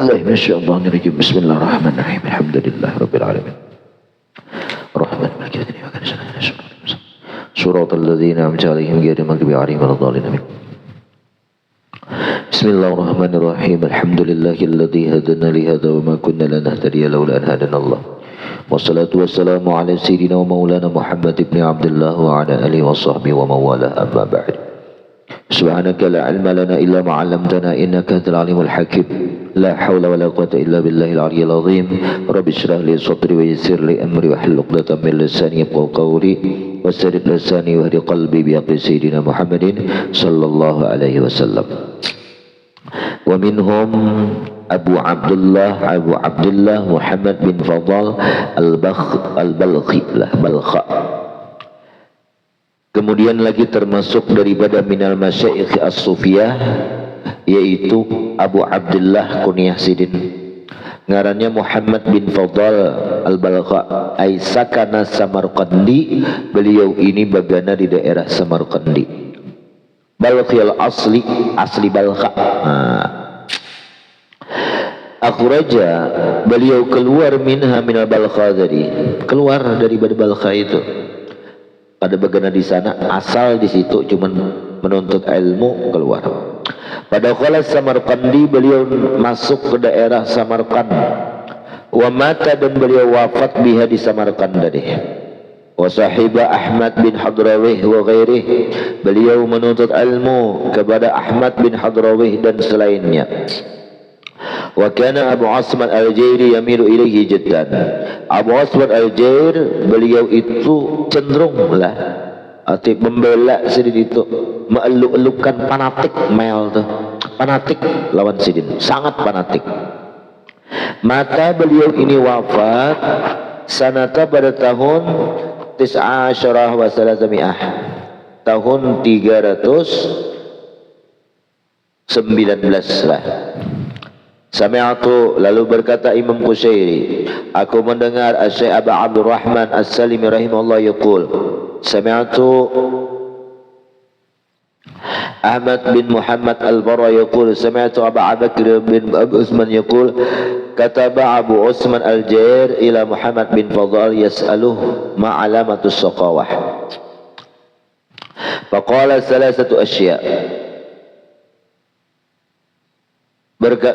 بالله من الشيطان الرجيم بسم الله الرحمن الرحيم الحمد لله رب العالمين الرحمن مالك يوم الدين إياك نستعين اهدنا الصراط المستقيم صراط الذين أنعمت عليهم غير المغضوب عليهم ولا الضالين آمين بسم الله الرحمن الرحيم الحمد لله الذي هدانا لهذا وما كنا لنهتدي لولا أن هدانا الله والصلاة والسلام على سيدنا ومولانا محمد بن عبد الله وعلى آله وصحبه ومن والاه أما بعد سبحانك لا علم لنا إلا ما علمتنا إنك أنت العليم الحكيم لا حول ولا قوة إلا بالله العلي العظيم رب اشرح لي صدري ويسر لي أمري واحلل عقدة من لساني يفقهوا قولي واسترد لساني واهد قلبي بحق سيدنا محمد صلى الله عليه وسلم ومنهم أبو عبد الله محمد بن فضال البلخي Balkha. Kemudian lagi termasuk daripada minal masyayikh as-sufiyah yaitu Abu Abdullah kunyah sidin ngarannya Muhammad bin Fadal al-Balkha ay sakana Samarqandi. Beliau ini bagana di daerah Samarqandi, Balkhi asli Balkha. Akhraja beliau keluar minha minal Balkha, tadi keluar daripada Balkha itu. Pada bagana di sana, asal di situ cuman menuntut ilmu, keluar. Pada kala Samarqandi, beliau masuk ke daerah Samarkand. Wa mata, dan beliau wafat biha di Samarkand tadi. Wa sahiba Ahmad bin Hadrawih wa ghairih. Beliau menuntut ilmu kepada Ahmad bin Hadrawih dan selainnya. Wa kana Abu Osman Al-Jairi yamilu ilaihi jiddan. Abu Osman Al-Jair, beliau itu cenderung lah membela sidin itu, mengeluk-elukan, fanatik mel tuh, fanatik lawan sidin, sangat fanatik. Mata beliau ini wafat sanata pada tahun 19 wa 300, tahun 319 lah. Sami'atu, lalu berkata Imam Qushairi, aku mendengar Syekh Abu Abdurrahman As-Salimi rahimahullah yaqul, sami'atu Ahmad bin Muhammad Al-Barra yaqul, sami'atu Abu Bakr bin Abu Usman yaqul, kataba Abu Usman Al-Jair ila Muhammad bin Fadal yas'aluh ma alamatus saqawah. Faqala salasatu asya'.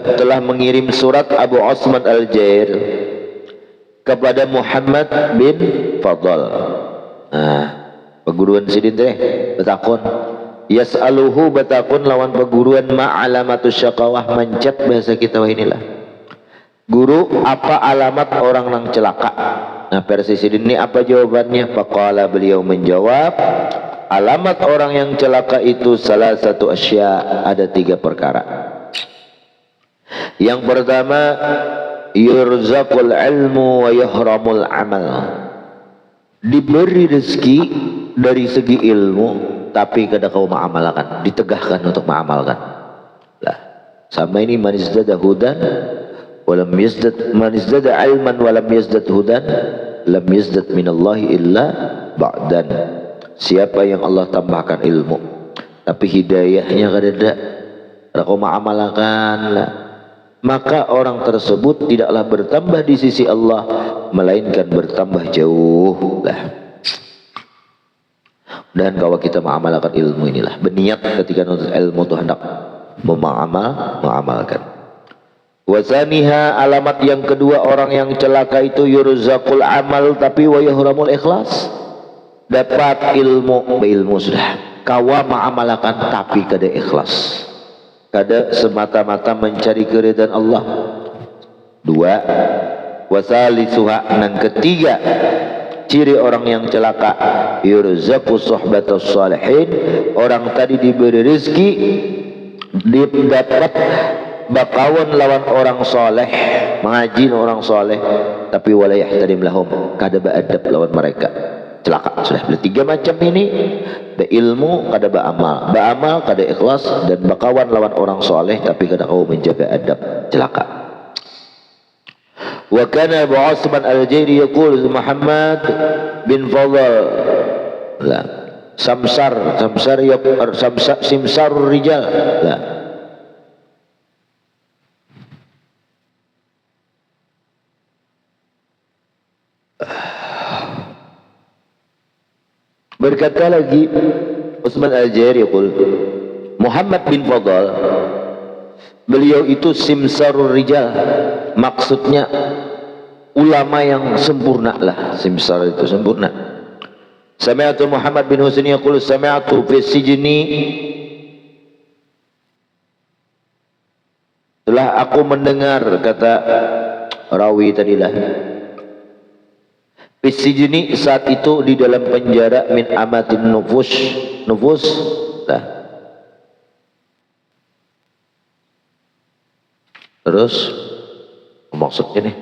Telah mengirim surat Abu Osman Al-Jair kepada Muhammad bin Fadal. Peguruan sidin teh betakun yas'aluhu, betakun lawan peguruan ma'alamatus syaqawah, mencet bahasa kita wah inilah. Guru, apa alamat orang yang celaka? Nah, versi sidin ini apa jawabannya? Faqala, beliau menjawab, alamat orang yang celaka itu salah satu asya, ada 3 perkara. Yang pertama, yurzaqul ilmu wa yuhramul amal. Diberi rezeki dari segi ilmu, tapi kada kau mengamalkan, ditegahkan untuk mengamalkan. Lah, sama ini man izdada hudan walam yazdad, man izdada ilman walam yazdad hudan lam yazdad minallahi illa ba'dan. Siapa yang Allah tambahkan ilmu tapi hidayahnya kada ada kau mengamalkan lah, maka orang tersebut tidaklah bertambah di sisi Allah, melainkan bertambah jauh lah. Dan kalau kita mengamalkan ilmu inilah, berniat ketika menuntut ilmu itu hendak mengamalkan. Wasaniha, alamat yang kedua orang yang celaka itu yurzaqul amal tapi wa yuhramul ikhlas. Dapat ilmu sudah, kawa mengamalkan tapi kada ikhlas, kada semata-mata mencari keridhaan Allah. 2, wasalisuha, yang ketiga ciri orang yang celaka, yurzaqu suhbatus salihin, orang tadi diberi rezeki dapat bakawan lawan orang soleh, mengaji orang soleh, tapi wala yahtarim lahum, kada beradab lawan mereka, celaka sudah. 3 macam ini, beilmu kada beramal kada ikhlas, dan bakawan lawan orang soleh tapi kada kau menjaga adab, celaka. Wa kana Abu Osman Al-Jairi yaqul Muhammad bin Fadal la samsar simsar rijal la Berkata lagi Utsman Al-Jairi yaqul Muhammad bin Fadl, beliau itu simsarur rijal, maksudnya ulama yang sempurna lah. Simsar itu sempurna. Sami'atu Muhammad bin Husain yaqul sami'atu fi sijni, telah aku mendengar, kata rawi tadilah, fi sijni saat itu di dalam penjara, min amatin nufus lah. Terus maksudnya nih,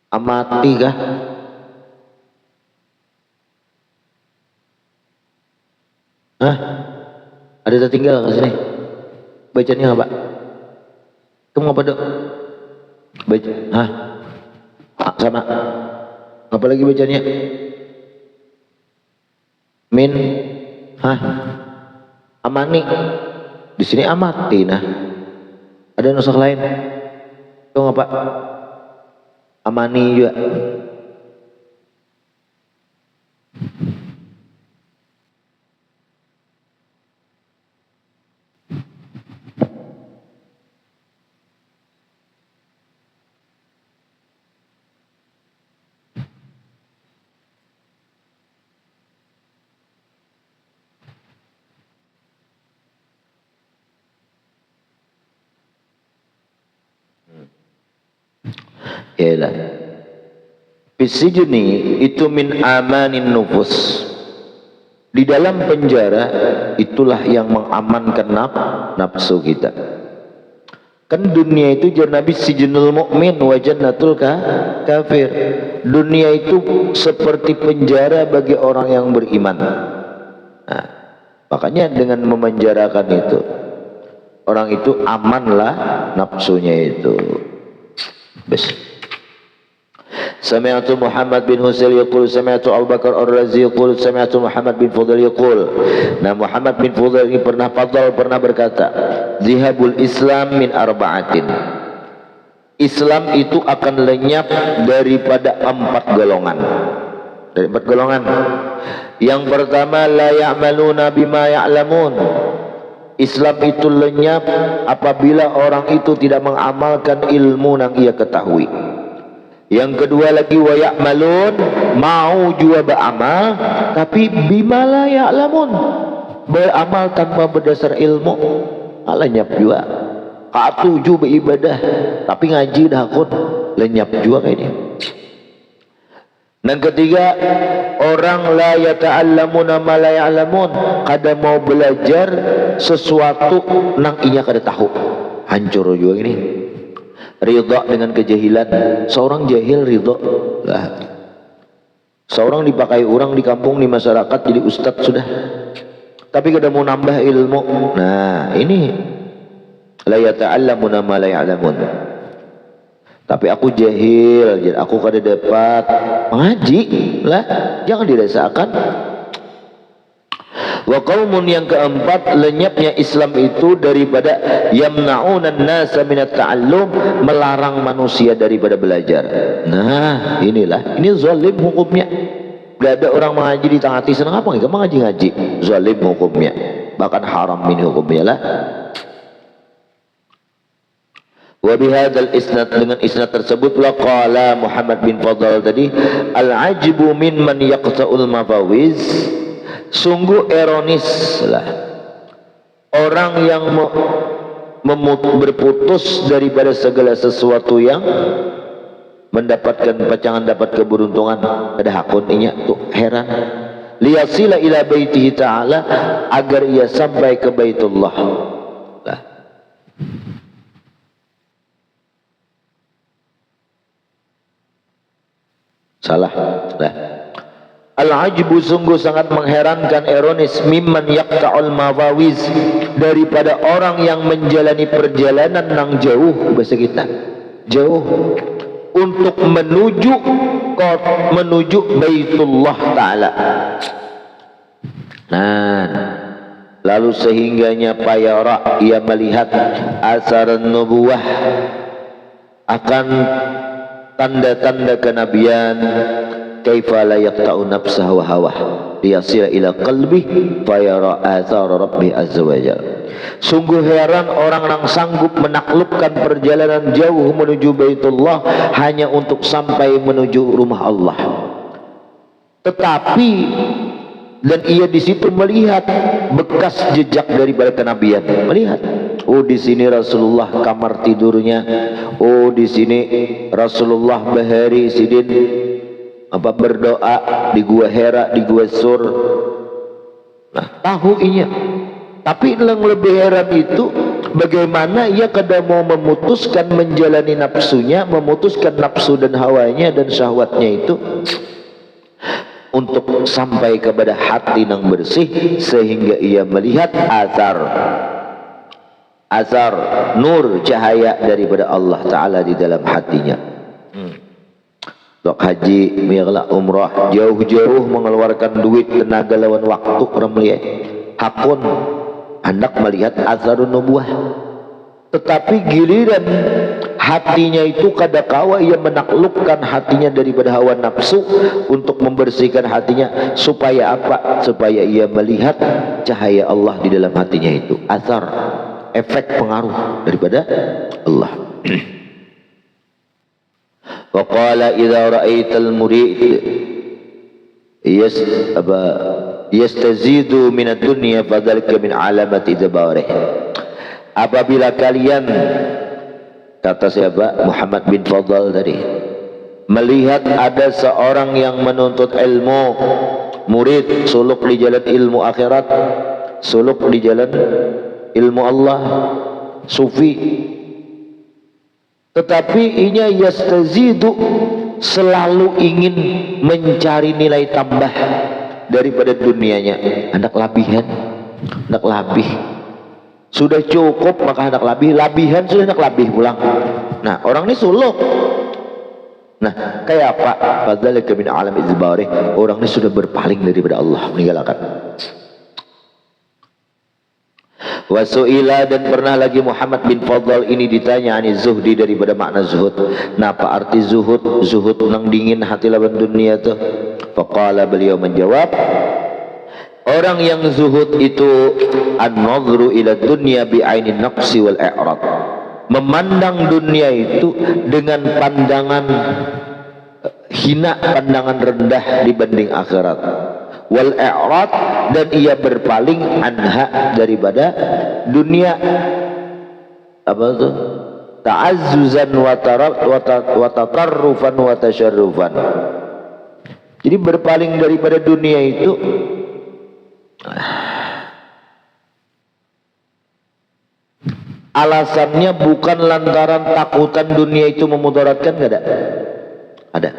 amati kah? Hah? Ada tertinggal nggak sini? Bacanya apa? Kamu apa dok? Baca? Hah? Sama? Apa lagi bacanya? Min? Hah? Amani. Di sini amati. Nah, ada nusak lain. Kamu apa? Amani juga. Yalah. Fisijni itu min amanin nufus. Di dalam penjara itulah yang mengamankan nafsu kita. Kan dunia itu Nabi sijnul mu'min wa jannatul kafir. Dunia itu seperti penjara bagi orang yang beriman. Nah, makanya dengan memenjarakan itu, orang itu amanlah nafsunya itu. Bes. Sami'atu Muhammad bin Husail yaqul sami'atu Abu Bakar Ar-Razi yaqul sami'atu Muhammad bin Fudhal yaqul. Nah, Muhammad bin Fudhal ini pernah berkata, zihabul Islam min arba'atin. Islam itu akan lenyap daripada 4 golongan. Dari 4 golongan. Yang pertama, la ya'maluna bima ya'lamun. Islam itu lenyap apabila orang itu tidak mengamalkan ilmu yang ia ketahui. Yang kedua lagi, wa ya'malun, mau juga beramal tapi bima la ya'lamun, beramal tanpa berdasar ilmu, lenyap juga. Katuju beribadah tapi ngaji dah akun, lenyap juga kayak ini. Dan ketiga, orang la yata'allamuna ma la ya'lamun, kada mau belajar sesuatu nang inya kada tahu, hancur juga ini. Ridha dengan kejahilan, seorang jahil ridha lah. Seorang dipakai orang di kampung, di masyarakat jadi ustadz sudah, tapi kada mau nambah ilmu. Nah ini la yata'allamuna ma la ya'lamun. Tapi aku jahil, jadi aku kada dapat mengaji lah, jangan dirasakan. Wa qaumun, yang keempat, lenyapnya Islam itu daripada yamna'unan nasa minat ta'allum, melarang manusia daripada belajar. Nah inilah, ini zalim hukumnya. Gak ada orang mengaji di tengah hati senang apa enggak mengaji-ngaji, zalim hukumnya, bahkan haram ini hukumnya lah. Wa bihadzal isnad, dengan isnad tersebut qala Muhammad bin Fadl tadi, al-ajibu mimman yaqta'ul mafawiz, sungguh ironis lah orang yang berputus daripada segala sesuatu yang mendapatkan pacangan, dapat keberuntungan, ada hakun inya tuh heran. Liyasila ila baitihi ta'ala, agar ia sampai ke Baitullah lah. Salah lah. Al-ajbu, sungguh sangat mengherankan, ironis, mimman yaqta'ul mafawiz, daripada orang yang menjalani perjalanan yang jauh, bahasa kita jauh, untuk menuju Baitullah Ta'ala. Nah, lalu sehingganya payara ia melihat asar nubuwah, akan tanda-tanda kenabian, kaifa la yaqta'u nafsah wa hawah liyasila ila qalbi fayara athara rabbi azza wa jalla. Sungguh heran orang yang sanggup menaklukkan perjalanan jauh menuju Baitullah hanya untuk sampai menuju rumah Allah. Tetapi dan ia di situ melihat bekas jejak daripada kenabian. Melihat, oh di sini Rasulullah kamar tidurnya, oh di sini Rasulullah bahari sidin berdoa di gua Hira, di gua Sur. Nah, tahu inya. Tapi yang lebih heran itu bagaimana ia kadang mau memutuskan menjalani nafsunya, memutuskan nafsu dan hawanya dan syahwatnya itu untuk sampai kepada hati yang bersih, sehingga ia melihat azar nur cahaya daripada Allah Ta'ala di dalam hatinya. Dok haji, miyalah umrah, jauh-jauh mengeluarkan duit, tenaga lawan waktu orang melihat hakun hendak melihat azarun nubuah. Tetapi giliran hatinya itu kadakawa ia menaklukkan hatinya daripada hawa nafsu untuk membersihkan hatinya. Supaya apa? Supaya ia melihat cahaya Allah di dalam hatinya itu. Azar, efek pengaruh daripada Allah. Wa qala idza ra'aital murid yastazidu minad dunya fadzalika min alamati dabarih. Apabila kalian, kata siapa? Muhammad bin Fadl tadi, melihat ada seorang yang menuntut ilmu, murid, suluk di jalan ilmu akhirat, suluk di jalan ilmu Allah, sufi, tetapi inya yastazidu, selalu ingin mencari nilai tambah daripada dunianya, hendak labihan, hendak labih. Sudah cukup maka hendak labih, labihan sudah hendak labih pulang. Nah, orang ini suluk. Nah, kayak apa? Fadzalika min alam izbarih. Orang ini sudah berpaling daripada Allah, meninggalkan. Wasu'ila, dan pernah lagi Muhammad bin Fadl ini ditanya ani zuhdi, daripada makna zuhud. Napa arti zuhud? Zuhud nang dingin hati lawan dunia tuh. Faqala, beliau menjawab, orang yang zuhud itu an-nadhru ila dunya bi ainin naqsi wal i'rad, memandang dunia itu dengan pandangan hina, pandangan rendah dibanding akhirat. Wal i'rad, dan ia berpaling anha, daripada dunia. Apa itu? Ta'azzuzan wa tatarrufan wa tasyarrufan. Jadi berpaling daripada dunia itu alasannya bukan lantaran takutan dunia itu memudaratkan, enggak ada. Ada.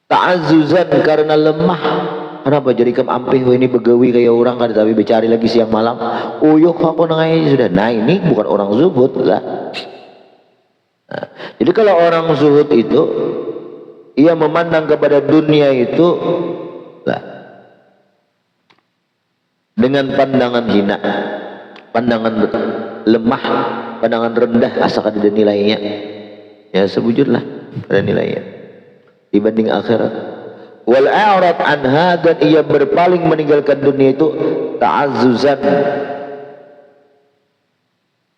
Ta'azzuzan, karena lemah. Kenapa jadi kem ampih ini begawi kayak orang kan, tapi bercari lagi siang malam. Uyuh aku nangai sudah. Nah, ini bukan orang zuhud lah. Nah, jadi kalau orang zuhud itu ia memandang kepada dunia itu lah dengan pandangan hina, pandangan lemah, pandangan rendah, asalkan ada nilainya. Ya sebujurlah ada nilainya dibanding akhirat. Wal a'rad anha, dan ia berpaling meninggalkan dunia itu ta'azzuzan.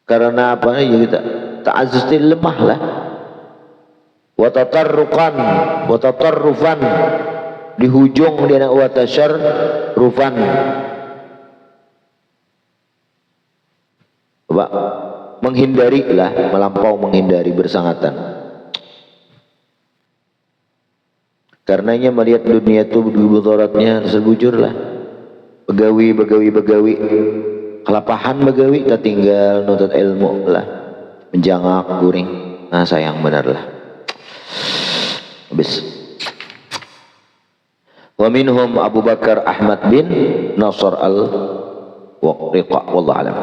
Karena apa? Ya kita ta'azzuz itu lemah lah. Wa tatarruqan, wa tatarrufan, di hujung dia wa tasyarrufan. Coba menghindari lah, melampau menghindari, bersangatan. Karenanya melihat dunia itu budoratnya sebujur lah. Begawi, kelapahan begawi, tak tinggal nuntut ilmu lah, menjangak guring. Nah sayang benar lah. Habis. Wa minhum Abu Bakar Ahmad bin Nasr al-Waqriqa, wallahu alam.